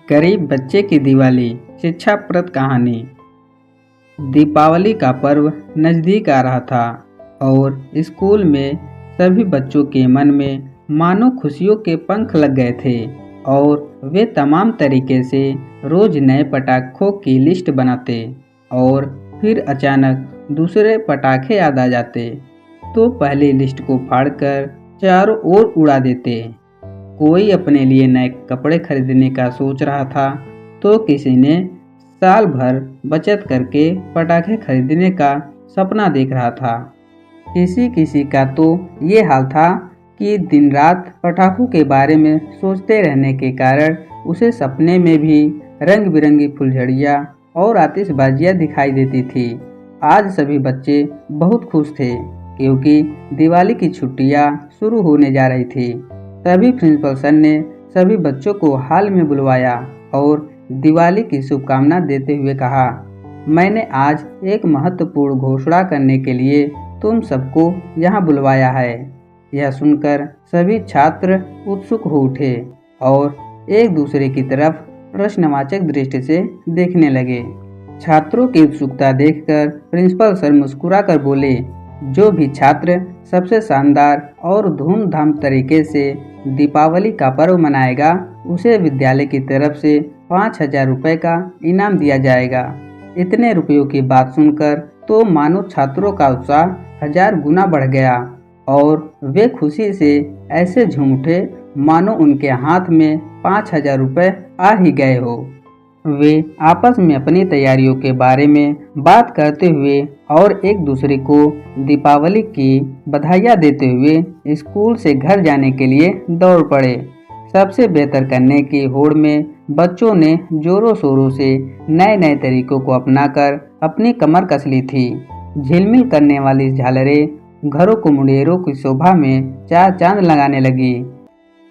गरीब बच्चे की दिवाली शिक्षाप्रद कहानी। दीपावली का पर्व नज़दीक आ रहा था और स्कूल में सभी बच्चों के मन में मानो खुशियों के पंख लग गए थे और वे तमाम तरीके से रोज नए पटाखों की लिस्ट बनाते और फिर अचानक दूसरे पटाखे याद आ जाते तो पहली लिस्ट को फाड़कर चारों ओर उड़ा देते। कोई अपने लिए नए कपड़े खरीदने का सोच रहा था तो किसी ने साल भर बचत करके पटाखे खरीदने का सपना देख रहा था। किसी किसी का तो ये हाल था कि दिन रात पटाखों के बारे में सोचते रहने के कारण उसे सपने में भी रंग बिरंगी फुलझड़ियाँ और आतिशबाजियाँ दिखाई देती थी। आज सभी बच्चे बहुत खुश थे क्योंकि दिवाली की छुट्टियाँ शुरू होने जा रही थी। तभी प्रिंसिपल सर ने सभी बच्चों को हॉल में बुलवाया और दिवाली की शुभकामना देते हुए कहा, मैंने आज एक महत्वपूर्ण घोषणा करने के लिए तुम सबको यहाँ बुलवाया है। यह सुनकर सभी छात्र उत्सुक हो उठे और एक दूसरे की तरफ प्रश्नवाचक दृष्टि से देखने लगे। छात्रों की उत्सुकता देखकर प्रिंसिपल सर मुस्कुराकर बोले, जो भी छात्र सबसे शानदार और धूमधाम तरीके से दीपावली का पर्व मनाएगा उसे विद्यालय की तरफ से 5,000 रुपये का इनाम दिया जाएगा। इतने रुपयों की बात सुनकर तो मानो छात्रों का उत्साह 1000 गुना बढ़ गया और वे खुशी से ऐसे झूम उठे मानो उनके हाथ में 5,000 रुपये आ ही गए हो। वे आपस में अपनी तैयारियों के बारे में बात करते हुए और एक दूसरे को दीपावली की बधाइयाँ देते हुए स्कूल से घर जाने के लिए दौड़ पड़े। सबसे बेहतर करने की होड़ में बच्चों ने जोरों शोरों से नए नए तरीकों को अपनाकर अपनी कमर कस ली थी। झिलमिल करने वाली झालरें घरों को मुंडेरों की शोभा में चार चांद लगाने लगी।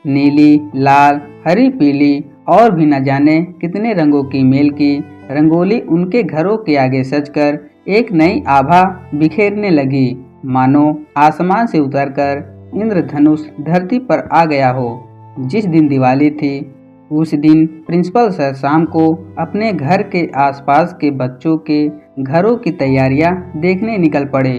नीली, लाल, हरी, पीली और भी न जाने कितने रंगों की मेल की रंगोली उनके घरों के आगे सजकर एक नई आभा बिखेरने लगी, मानो आसमान से उतरकर इंद्रधनुष धरती पर आ गया हो। जिस दिन दिवाली थी उस दिन प्रिंसिपल सर शाम को अपने घर के आसपास के बच्चों के घरों की तैयारियां देखने निकल पड़े।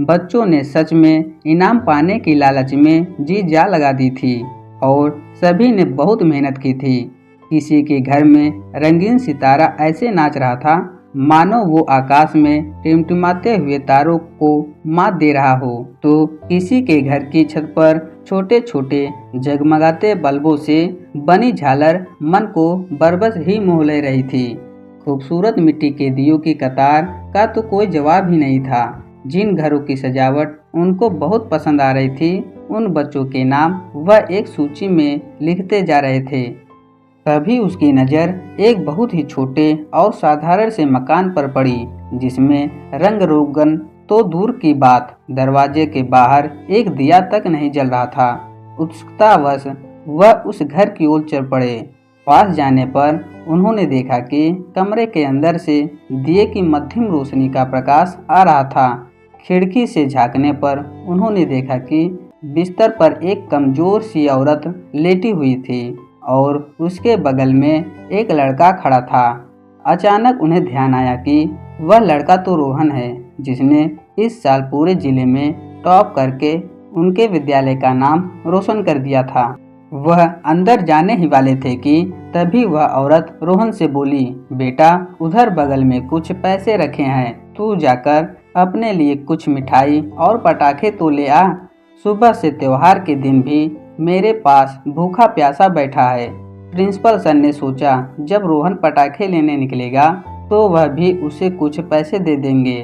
बच्चों ने सच में इनाम पाने की लालच में जी जा लगा दी थी और सभी ने बहुत मेहनत की थी। किसी के घर में रंगीन सितारा ऐसे नाच रहा था मानो वो आकाश में टिमटिमाते हुए तारों को मात दे रहा हो, तो किसी के घर की छत पर छोटे छोटे जगमगाते बल्बों से बनी झालर मन को बरबस ही मोह ले रही थी। खूबसूरत मिट्टी के दियों की कतार का तो कोई जवाब ही नहीं था। जिन घरों की सजावट उनको बहुत पसंद आ रही थी उन बच्चों के नाम वह एक सूची में लिखते जा रहे थे। तभी उसकी नज़र एक बहुत ही छोटे और साधारण से मकान पर पड़ी जिसमें रंग रोगन तो दूर की बात, दरवाजे के बाहर एक दिया तक नहीं जल रहा था। उत्सुकतावश वह उस घर की ओर चल पड़े। पास जाने पर उन्होंने देखा कि कमरे के अंदर से दिए की मध्यम रोशनी का प्रकाश आ रहा था। खिड़की से झांकने पर उन्होंने देखा कि बिस्तर पर एक कमजोर सी औरत लेटी हुई थी और उसके बगल में एक लड़का खड़ा था। अचानक उन्हें ध्यान आया कि वह लड़का तो रोहन है जिसने इस साल पूरे जिले में टॉप करके उनके विद्यालय का नाम रोशन कर दिया था। वह अंदर जाने ही वाले थे कि तभी वह औरत रोहन से बोली, बेटा उधर बगल में कुछ पैसे रखे हैं, तू जाकर अपने लिए कुछ मिठाई और पटाखे तो ले आ। सुबह से त्योहार के दिन भी मेरे पास भूखा प्यासा बैठा है। प्रिंसिपल सर ने सोचा जब रोहन पटाखे लेने निकलेगा तो वह भी उसे कुछ पैसे दे देंगे,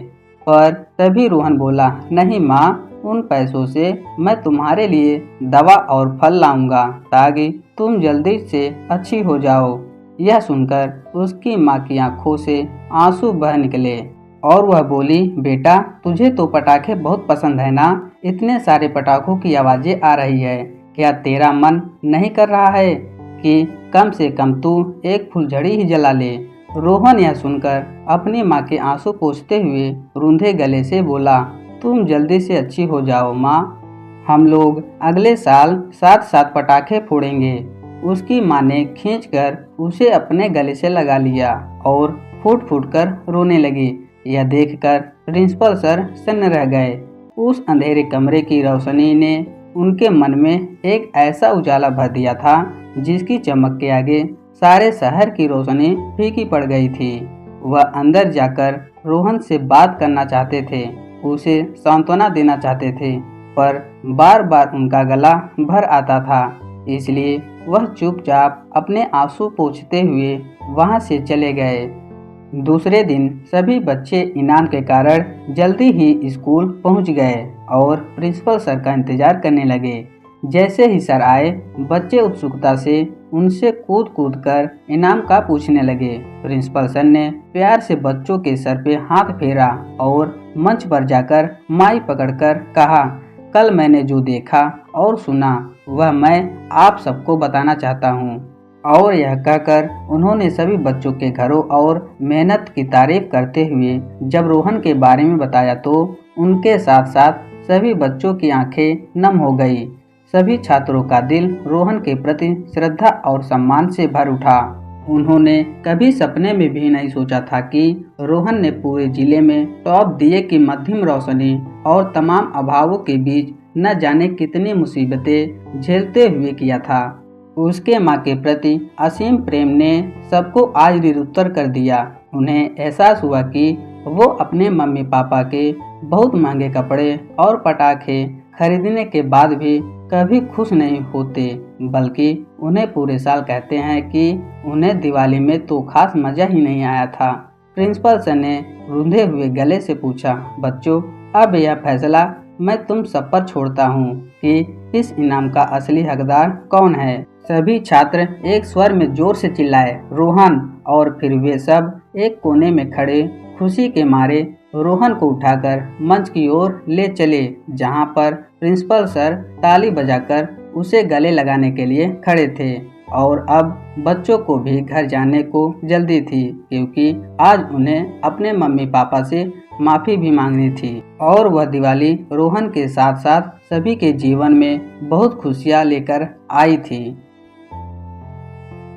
पर तभी रोहन बोला, नहीं माँ, उन पैसों से मैं तुम्हारे लिए दवा और फल लाऊंगा ताकि तुम जल्दी से अच्छी हो जाओ। यह सुनकर उसकी माँ की आंखों से आंसू बह निकले और वह बोली, बेटा तुझे तो पटाखे बहुत पसंद है ना, इतने सारे पटाखों की आवाज़ें आ रही है, क्या तेरा मन नहीं कर रहा है कि कम से कम तू एक फुलझड़ी ही जला ले। रोहन यह सुनकर अपनी माँ के आंसू पोंछते हुए रूंधे गले से बोला, तुम जल्दी से अच्छी हो जाओ माँ, हम लोग अगले साल साथ साथ पटाखे फोड़ेंगे। उसकी माँ ने खींचकर उसे अपने गले से लगा लिया और फूट फूट कर रोने लगी। यह देखकर प्रिंसिपल सर सन्न रह गए। उस अंधेरे कमरे की रोशनी ने उनके मन में एक ऐसा उजाला भर दिया था जिसकी चमक के आगे सारे शहर की रोशनी फीकी पड़ गई थी। वह अंदर जाकर रोहन से बात करना चाहते थे, उसे सांत्वना देना चाहते थे, पर बार बार उनका गला भर आता था। इसलिए वह चुपचाप अपने आंसू पोंछते हुए वहां से चले गए। दूसरे दिन सभी बच्चे इनाम के कारण जल्दी ही स्कूल पहुंच गए और प्रिंसिपल सर का इंतजार करने लगे। जैसे ही सर आए, बच्चे उत्सुकता से उनसे कूद कूद कर इनाम का पूछने लगे। प्रिंसिपल सर ने प्यार से बच्चों के सर पे हाथ फेरा और मंच पर जाकर माइक पकड़कर कहा, कल मैंने जो देखा और सुना वह मैं आप सबको बताना चाहता हूँ। और यह कहकर उन्होंने सभी बच्चों के घरों और मेहनत की तारीफ करते हुए जब रोहन के बारे में बताया तो उनके साथ साथ सभी बच्चों की आंखें नम हो गई। सभी छात्रों का दिल रोहन के प्रति श्रद्धा और सम्मान से भर उठा। उन्होंने कभी सपने में भी नहीं सोचा था कि रोहन ने पूरे जिले में टॉप दिए की मध्यम रोशनी और तमाम अभावों के बीच न जाने कितनी मुसीबतें झेलते हुए किया था। उसके माँ के प्रति असीम प्रेम ने सबको आज निरुत्तर कर दिया। उन्हें एहसास हुआ कि वो अपने मम्मी पापा के बहुत महंगे कपड़े और पटाखे खरीदने के बाद भी कभी खुश नहीं होते, बल्कि उन्हें पूरे साल कहते हैं कि उन्हें दिवाली में तो खास मजा ही नहीं आया था। प्रिंसिपल सर ने रूंधे हुए गले से पूछा, बच्चों अब यह फैसला मैं तुम सब पर छोड़ता हूँ कि इस इनाम का असली हकदार कौन है। सभी छात्र एक स्वर में जोर से चिल्लाए, रोहन। और फिर वे सब एक कोने में खड़े खुशी के मारे रोहन को उठाकर मंच की ओर ले चले, जहां पर प्रिंसिपल सर ताली बजाकर उसे गले लगाने के लिए खड़े थे। और अब बच्चों को भी घर जाने को जल्दी थी, क्योंकि आज उन्हें अपने मम्मी पापा से माफ़ी भी मांगनी थी। और वह दिवाली रोहन के साथ साथ सभी के जीवन में बहुत खुशियाँ लेकर आई थी।